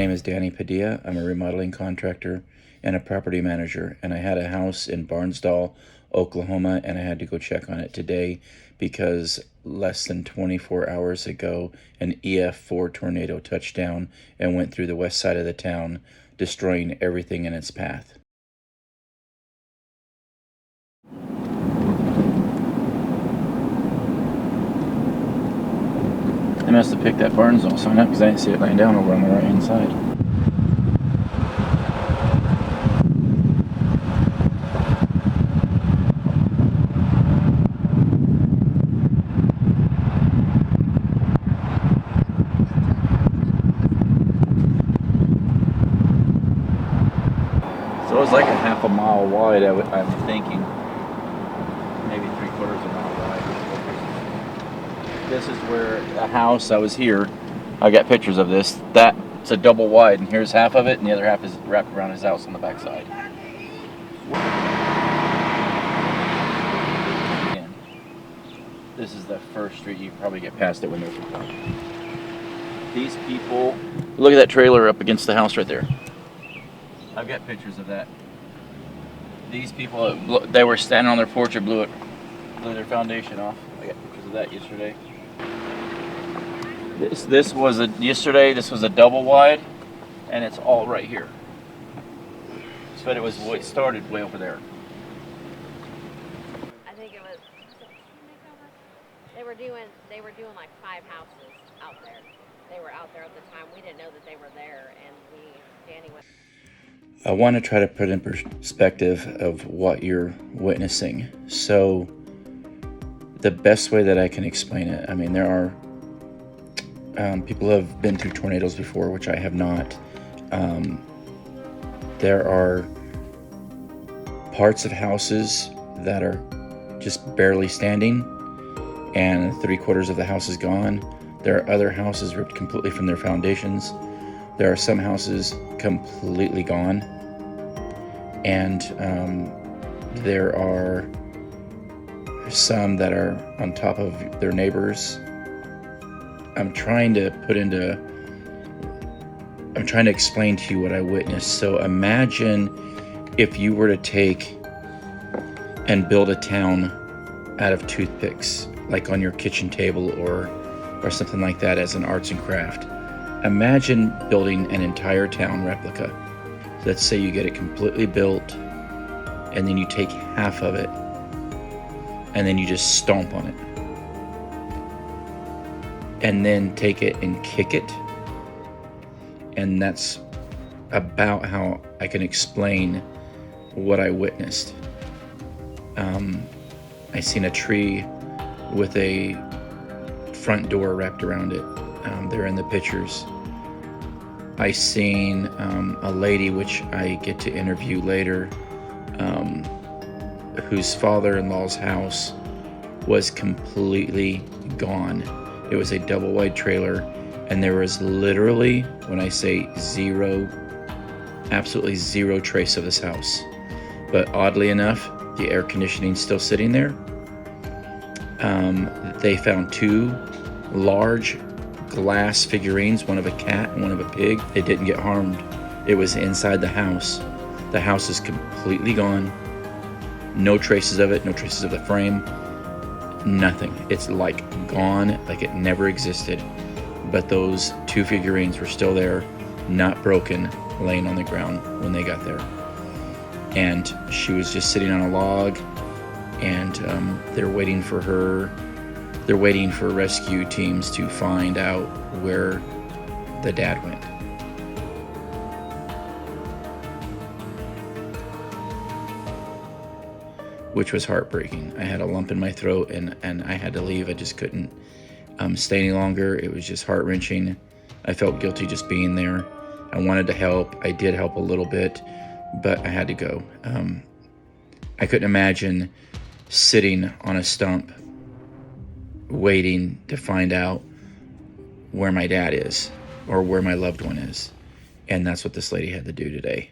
name is Danny Padilla. I'm a remodeling contractor and a property manager, and I had a house in Barnsdall, Oklahoma, and I had to go check on it today because less than 24 hours ago, an EF4 tornado touched down and went through the west side of the town, destroying everything in its path. I must have picked that Barnsdall sign up because I didn't see it laying down over on the right hand side. So it was like a half a mile wide, I'm thinking. Maybe 3/4 of a mile wide. This is where the house, I was here. I got pictures of this. That's a double wide, and here's half of it, and the other half is wrapped around his house on the back side. Again, this is the first street. You can probably get past it when there's a car. These people, look at that trailer up against the house right there. I've got pictures of that. These people, they were standing on their porch and blew their foundation off. I got pictures of that yesterday. This was yesterday. This was a double wide, and it's all right here. But it started way over there. I think it was. They were doing like 5 houses out there. They were out there at the time. We didn't know that they were there, and Danny went. I want to try to put in perspective of what you're witnessing. So the best way that I can explain it, I mean, there are people who have been through tornadoes before, which I have not. There are parts of houses that are just barely standing and 3/4 of the house is gone. There are other houses ripped completely from their foundations. There are some houses completely gone, and there are some that are on top of their neighbors. I'm trying to explain to you what I witnessed. So imagine if you were to take and build a town out of toothpicks, like on your kitchen table or something like that as an arts and craft. Imagine building an entire town replica. Let's say you get it completely built, and then you take half of it, and then you just stomp on it. And then take it and kick it. And that's about how I can explain what I witnessed. I seen a tree with a front door wrapped around it. They're in the pictures. I seen a lady, which I get to interview later, whose father-in-law's house was completely gone. It was a double wide trailer, and there was literally, when I say zero, absolutely zero trace of this house. But oddly enough, the air conditioning's still sitting there. They found 2 large glass figurines, one of a cat and one of a pig. They didn't get harmed. It was inside the house. The house is completely gone. No traces of it, no traces of the frame, nothing. It's like gone, like it never existed. But those 2 figurines were still there, not broken, laying on the ground when they got there. And she was just sitting on a log, and they're waiting for her. They're waiting for rescue teams to find out where the dad went. Which was heartbreaking. I had a lump in my throat, and I had to leave. I just couldn't stay any longer. It was just heart-wrenching. I felt guilty just being there. I wanted to help. I did help a little bit, but I had to go. I couldn't imagine sitting on a stump waiting to find out where my dad is or where my loved one is. And that's what this lady had to do today.